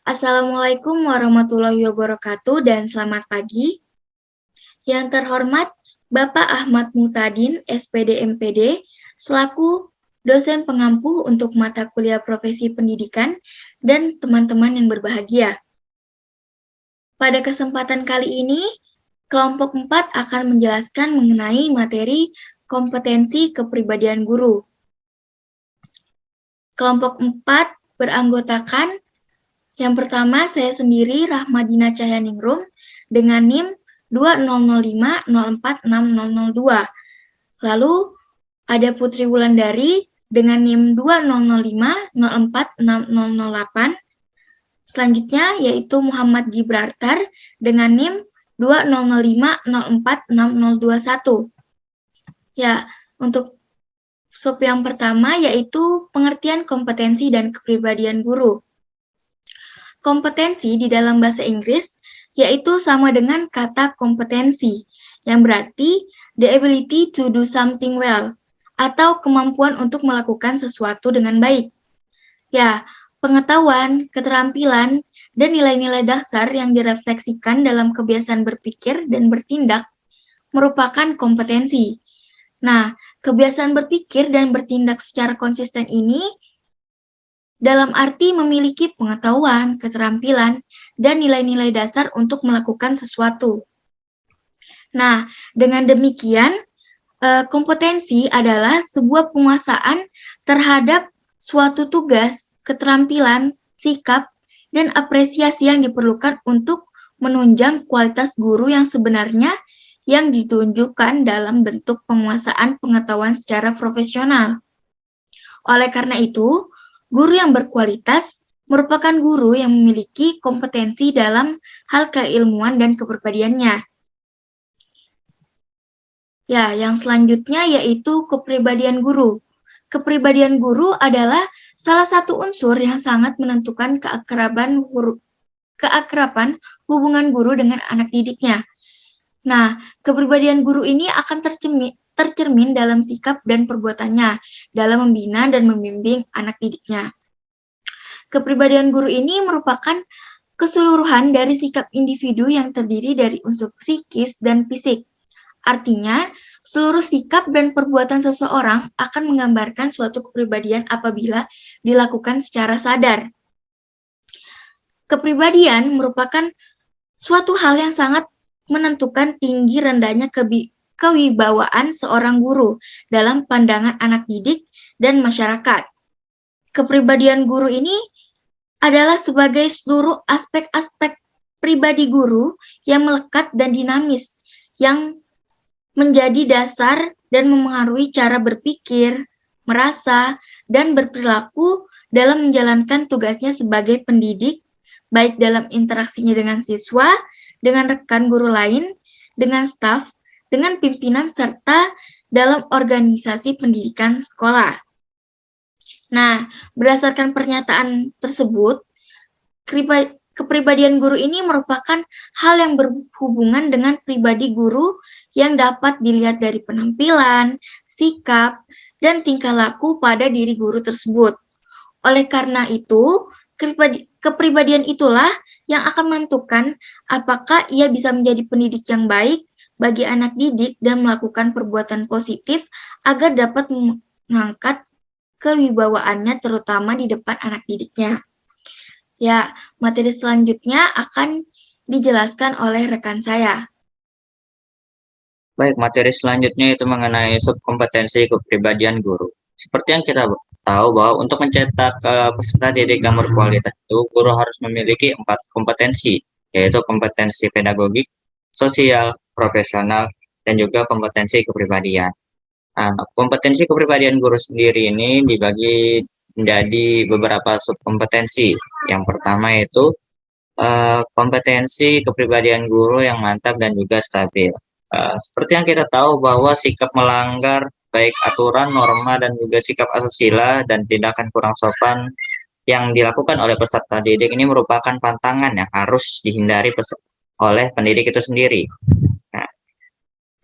Assalamualaikum warahmatullahi wabarakatuh dan selamat pagi. Yang terhormat Bapak Ahmad Mutadin, SPD MPD, selaku dosen pengampu untuk mata kuliah profesi pendidikan dan teman-teman yang berbahagia. Pada kesempatan kali ini, kelompok 4 akan menjelaskan mengenai materi kompetensi kepribadian guru. Kelompok 4 beranggotakan yang pertama, saya sendiri Rahmadina Cahyaningrum dengan NIM 2005046002. Lalu ada Putri Wulandari dengan NIM 2005046008. Selanjutnya yaitu Muhammad Gibraltar dengan NIM 2005046021. Ya, untuk sub yang pertama yaitu pengertian kompetensi dan kepribadian guru. Kompetensi di dalam bahasa Inggris yaitu sama dengan kata kompetensi, yang berarti the ability to do something well, atau kemampuan untuk melakukan sesuatu dengan baik. Ya, pengetahuan, keterampilan, dan nilai-nilai dasar yang direfleksikan dalam kebiasaan berpikir dan bertindak merupakan kompetensi. Nah, kebiasaan berpikir dan bertindak secara konsisten ini dalam arti memiliki pengetahuan, keterampilan, dan nilai-nilai dasar untuk melakukan sesuatu. Nah, dengan demikian, kompetensi adalah sebuah penguasaan terhadap suatu tugas, keterampilan, sikap, dan apresiasi yang diperlukan untuk menunjang kualitas guru yang sebenarnya yang ditunjukkan dalam bentuk penguasaan pengetahuan secara profesional. Oleh karena itu, guru yang berkualitas merupakan guru yang memiliki kompetensi dalam hal keilmuan dan kepribadiannya. Ya, yang selanjutnya yaitu kepribadian guru. Kepribadian guru adalah salah satu unsur yang sangat menentukan keakraban hubungan guru dengan anak didiknya. Nah, kepribadian guru ini akan tercermin dalam sikap dan perbuatannya dalam membina dan membimbing anak didiknya. Kepribadian guru ini merupakan keseluruhan dari sikap individu yang terdiri dari unsur psikis dan fisik. Artinya, seluruh sikap dan perbuatan seseorang akan menggambarkan suatu kepribadian apabila dilakukan secara sadar. Kepribadian merupakan suatu hal yang sangat menentukan tinggi rendahnya kewibawaan seorang guru dalam pandangan anak didik dan masyarakat. Kepribadian guru ini adalah sebagai seluruh aspek-aspek pribadi guru yang melekat dan dinamis, yang menjadi dasar dan memengaruhi cara berpikir, merasa, dan berperilaku dalam menjalankan tugasnya sebagai pendidik, baik dalam interaksinya dengan siswa, dengan rekan guru lain, dengan staf, dengan pimpinan, serta dalam organisasi pendidikan sekolah. Nah, berdasarkan pernyataan tersebut, kepribadian guru ini merupakan hal yang berhubungan dengan pribadi guru yang dapat dilihat dari penampilan, sikap, dan tingkah laku pada diri guru tersebut. Oleh karena itu, kepribadian itulah yang akan menentukan apakah ia bisa menjadi pendidik yang baik bagi anak didik dan melakukan perbuatan positif agar dapat mengangkat kewibawaannya terutama di depan anak didiknya. Ya, materi selanjutnya akan dijelaskan oleh rekan saya. Baik, materi selanjutnya itu mengenai subkompetensi kepribadian guru. Seperti yang kita tahu bahwa untuk mencetak peserta didik yang berkualitas itu, guru harus memiliki 4 kompetensi, yaitu kompetensi pedagogik, sosial, profesional, dan juga kompetensi kepribadian. Nah, kompetensi kepribadian guru sendiri ini dibagi menjadi beberapa subkompetensi. Yang pertama itu kompetensi kepribadian guru yang mantap dan juga stabil. Seperti yang kita tahu bahwa sikap melanggar baik aturan, norma, dan juga sikap asusila dan tindakan kurang sopan yang dilakukan oleh peserta didik ini merupakan pantangan yang harus dihindari oleh pendidik itu sendiri. Nah,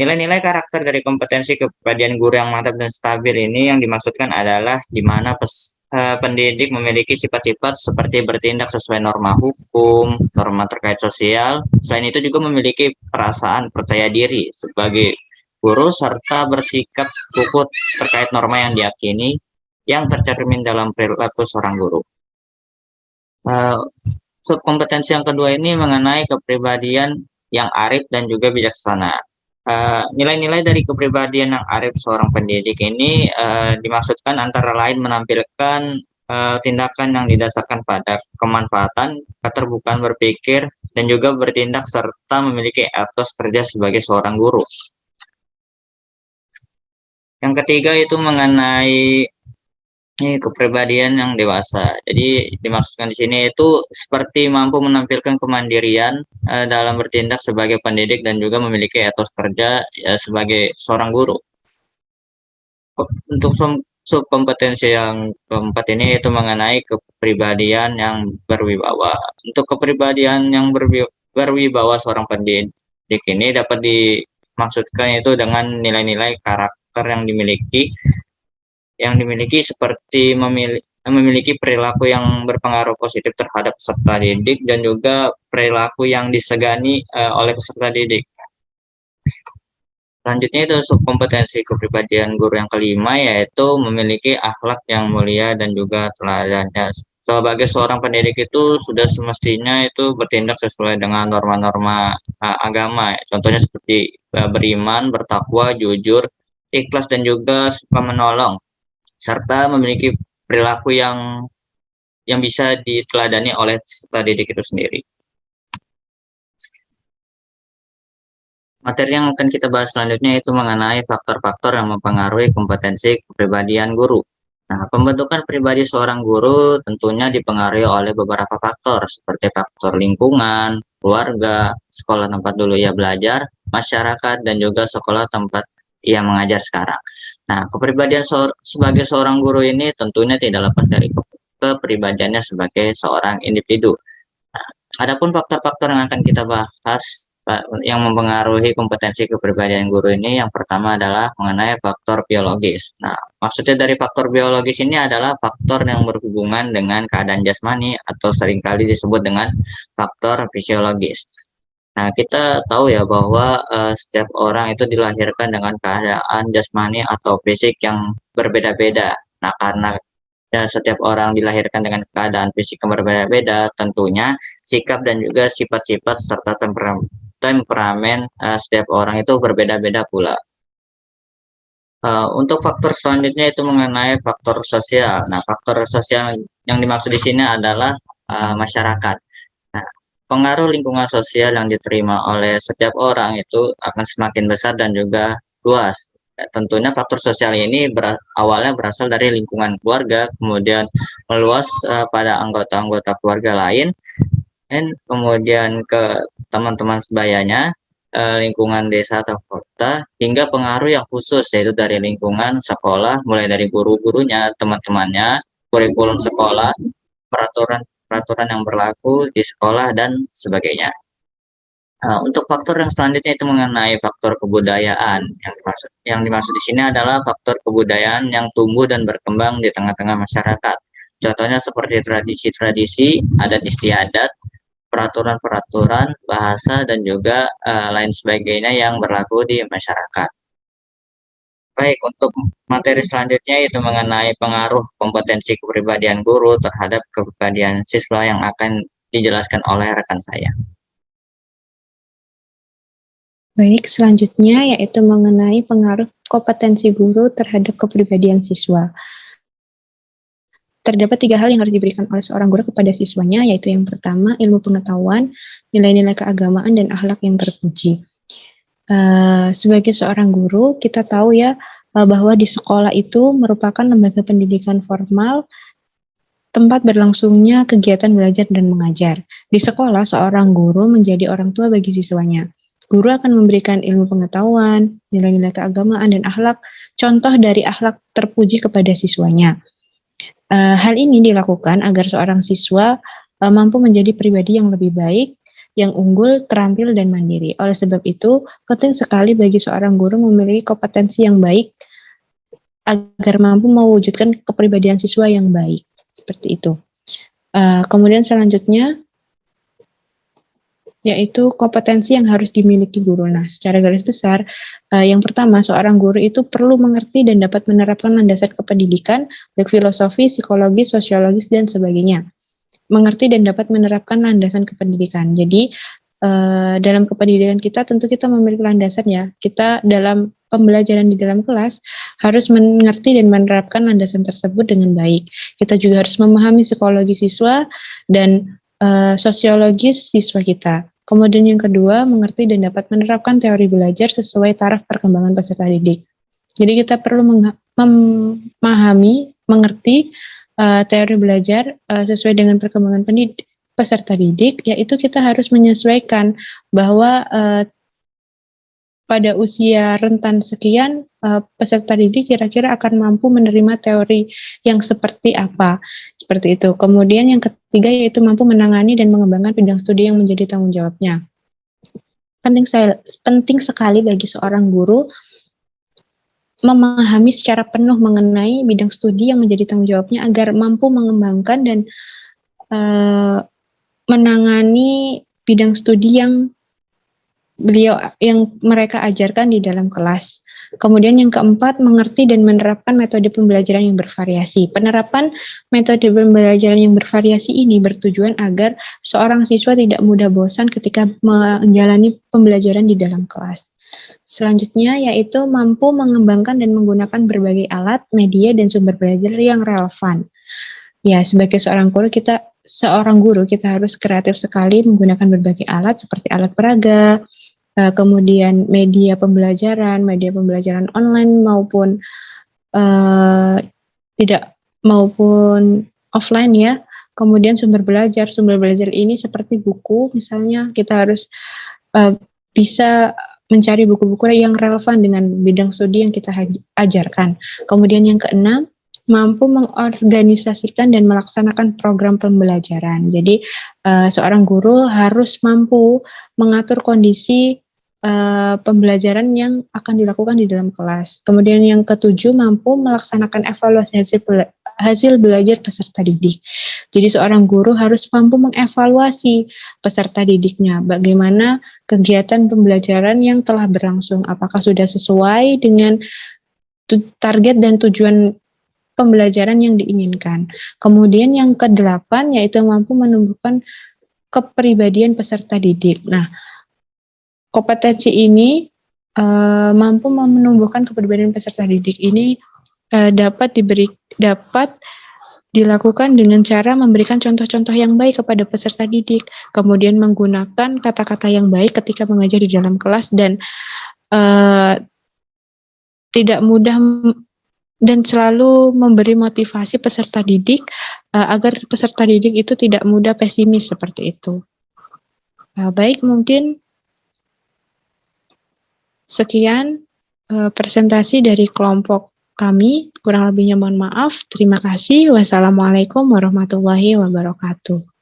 nilai-nilai karakter dari kompetensi kepribadian guru yang mantap dan stabil ini yang dimaksudkan adalah di mana pendidik memiliki sifat-sifat seperti bertindak sesuai norma hukum, norma terkait sosial. Selain itu juga memiliki perasaan percaya diri sebagai guru serta bersikap kukuh terkait norma yang diyakini yang tercermin dalam perilaku seorang guru. Uh, Subkompetensi yang kedua ini mengenai kepribadian yang arif dan juga bijaksana. Nilai-nilai dari kepribadian yang arif seorang pendidik ini dimaksudkan antara lain menampilkan tindakan yang didasarkan pada kemanfaatan, keterbukaan berpikir, dan juga bertindak serta memiliki etos kerja sebagai seorang guru. Yang ketiga itu mengenai kepribadian yang dewasa. Jadi dimaksudkan di sini itu seperti mampu menampilkan kemandirian dalam bertindak sebagai pendidik dan juga memiliki etos kerja sebagai seorang guru. Untuk subkompetensi yang keempat ini itu mengenai kepribadian yang berwibawa. Untuk kepribadian yang berwibawa seorang pendidik ini dapat dimaksudkan itu dengan nilai-nilai karakter yang dimiliki seperti memiliki perilaku yang berpengaruh positif terhadap peserta didik dan juga perilaku yang disegani oleh peserta didik. Selanjutnya itu subkompetensi kepribadian guru yang kelima, yaitu memiliki akhlak yang mulia dan juga teladannya. Sebagai seorang pendidik itu sudah semestinya itu bertindak sesuai dengan norma-norma agama. Contohnya seperti beriman, bertakwa, jujur, ikhlas dan juga suka menolong, serta memiliki perilaku yang bisa diteladani oleh peserta didik itu sendiri. Materi yang akan kita bahas selanjutnya itu mengenai faktor-faktor yang mempengaruhi kompetensi kepribadian guru. Nah, pembentukan pribadi seorang guru tentunya dipengaruhi oleh beberapa faktor seperti faktor lingkungan, keluarga, sekolah tempat dulu ia belajar, masyarakat, dan juga sekolah tempat ia mengajar sekarang. Nah, kepribadian sebagai seorang guru ini tentunya tidak lepas dari kepribadiannya sebagai seorang individu. Nah, adapun faktor-faktor yang akan kita bahas yang mempengaruhi kompetensi kepribadian guru ini, yang pertama adalah mengenai faktor biologis. Nah, maksudnya dari faktor biologis ini adalah faktor yang berhubungan dengan keadaan jasmani atau seringkali disebut dengan faktor fisiologis. Nah, kita tahu ya bahwa setiap orang itu dilahirkan dengan keadaan jasmani atau fisik yang berbeda-beda. Nah, karena ya, setiap orang dilahirkan dengan keadaan fisik yang berbeda-beda, tentunya sikap dan juga sifat-sifat serta temperamen setiap orang itu berbeda-beda pula. Untuk faktor selanjutnya itu mengenai faktor sosial. Nah, faktor sosial yang dimaksud di sini adalah masyarakat. Nah, pengaruh lingkungan sosial yang diterima oleh setiap orang itu akan semakin besar dan juga luas. Ya, tentunya faktor sosial ini awalnya berasal dari lingkungan keluarga, kemudian meluas pada anggota-anggota keluarga lain, dan kemudian ke teman-teman sebayanya, lingkungan desa atau kota, hingga pengaruh yang khusus yaitu dari lingkungan sekolah, mulai dari guru-gurunya, teman-temannya, kurikulum sekolah, peraturan yang berlaku di sekolah dan sebagainya. Untuk faktor yang selanjutnya itu mengenai faktor kebudayaan. Yang dimaksud di sini adalah faktor kebudayaan yang tumbuh dan berkembang di tengah-tengah masyarakat. Contohnya seperti tradisi-tradisi, adat istiadat, peraturan-peraturan, bahasa, dan juga lain sebagainya yang berlaku di masyarakat. Baik, untuk materi selanjutnya itu mengenai pengaruh kompetensi kepribadian guru terhadap kepribadian siswa yang akan dijelaskan oleh rekan saya. Baik, selanjutnya yaitu mengenai pengaruh kompetensi guru terhadap kepribadian siswa. Terdapat 3 hal yang harus diberikan oleh seorang guru kepada siswanya, yaitu yang pertama, ilmu pengetahuan, nilai-nilai keagamaan, dan akhlak yang terpuji. Sebagai seorang guru, kita tahu ya bahwa di sekolah itu merupakan lembaga pendidikan formal, tempat berlangsungnya kegiatan belajar dan mengajar. Di sekolah, seorang guru menjadi orang tua bagi siswanya. Guru akan memberikan ilmu pengetahuan, nilai-nilai keagamaan, dan akhlak, contoh dari akhlak terpuji kepada siswanya. Hal ini dilakukan agar seorang siswa mampu menjadi pribadi yang lebih baik, yang unggul, terampil, dan mandiri. Oleh sebab itu, penting sekali bagi seorang guru memiliki kompetensi yang baik agar mampu mewujudkan kepribadian siswa yang baik. Seperti itu. Kemudian selanjutnya yaitu kompetensi yang harus dimiliki guru. Nah, secara garis besar, yang pertama, seorang guru itu perlu mengerti dan dapat menerapkan landasan kependidikan, baik filosofi, psikologi, sosiologis, dan sebagainya. Mengerti dan dapat menerapkan landasan kependidikan. Jadi, dalam kependidikan kita tentu kita memiliki landasan ya. Kita dalam pembelajaran di dalam kelas harus mengerti dan menerapkan landasan tersebut dengan baik. Kita juga harus memahami psikologi siswa dan sosiologis siswa kita. Kemudian yang kedua, mengerti dan dapat menerapkan teori belajar sesuai taraf perkembangan peserta didik. Jadi kita perlu memahami, mengerti teori belajar sesuai dengan perkembangan peserta didik, yaitu kita harus menyesuaikan bahwa pada usia rentan sekian, peserta didik kira-kira akan mampu menerima teori yang seperti apa, seperti itu. Kemudian yang ketiga yaitu mampu menangani dan mengembangkan bidang studi yang menjadi tanggung jawabnya. Penting sekali bagi seorang guru memahami secara penuh mengenai bidang studi yang menjadi tanggung jawabnya agar mampu mengembangkan dan menangani bidang studi yang mereka ajarkan di dalam kelas. Kemudian yang keempat, mengerti dan menerapkan metode pembelajaran yang bervariasi. Penerapan metode pembelajaran yang bervariasi ini bertujuan agar seorang siswa tidak mudah bosan ketika menjalani pembelajaran di dalam kelas. Selanjutnya yaitu mampu mengembangkan dan menggunakan berbagai alat, media, dan sumber belajar yang relevan. Ya, sebagai seorang guru kita harus kreatif sekali menggunakan berbagai alat seperti alat peraga, kemudian media pembelajaran online maupun maupun offline ya. Kemudian sumber belajar ini seperti buku, misalnya kita harus bisa mencari buku-buku yang relevan dengan bidang studi yang kita ajarkan. Kemudian yang keenam, mampu mengorganisasikan dan melaksanakan program pembelajaran. Jadi seorang guru harus mampu mengatur kondisi pembelajaran yang akan dilakukan di dalam kelas. Kemudian yang ketujuh, mampu melaksanakan evaluasi hasil belajar peserta didik. Jadi seorang guru harus mampu mengevaluasi peserta didiknya, bagaimana kegiatan pembelajaran yang telah berlangsung, apakah sudah sesuai dengan target dan tujuan pembelajaran yang diinginkan. Kemudian yang kedelapan yaitu mampu menumbuhkan kepribadian peserta didik. Nah, kompetensi ini mampu menumbuhkan kepribadian peserta didik ini dapat dilakukan dengan cara memberikan contoh-contoh yang baik kepada peserta didik, kemudian menggunakan kata-kata yang baik ketika mengajar di dalam kelas dan tidak mudah dan selalu memberi motivasi peserta didik agar peserta didik itu tidak mudah pesimis seperti itu. Baik, mungkin sekian presentasi dari kelompok kami. Kurang lebihnya mohon maaf. Terima kasih. Wassalamualaikum warahmatullahi wabarakatuh.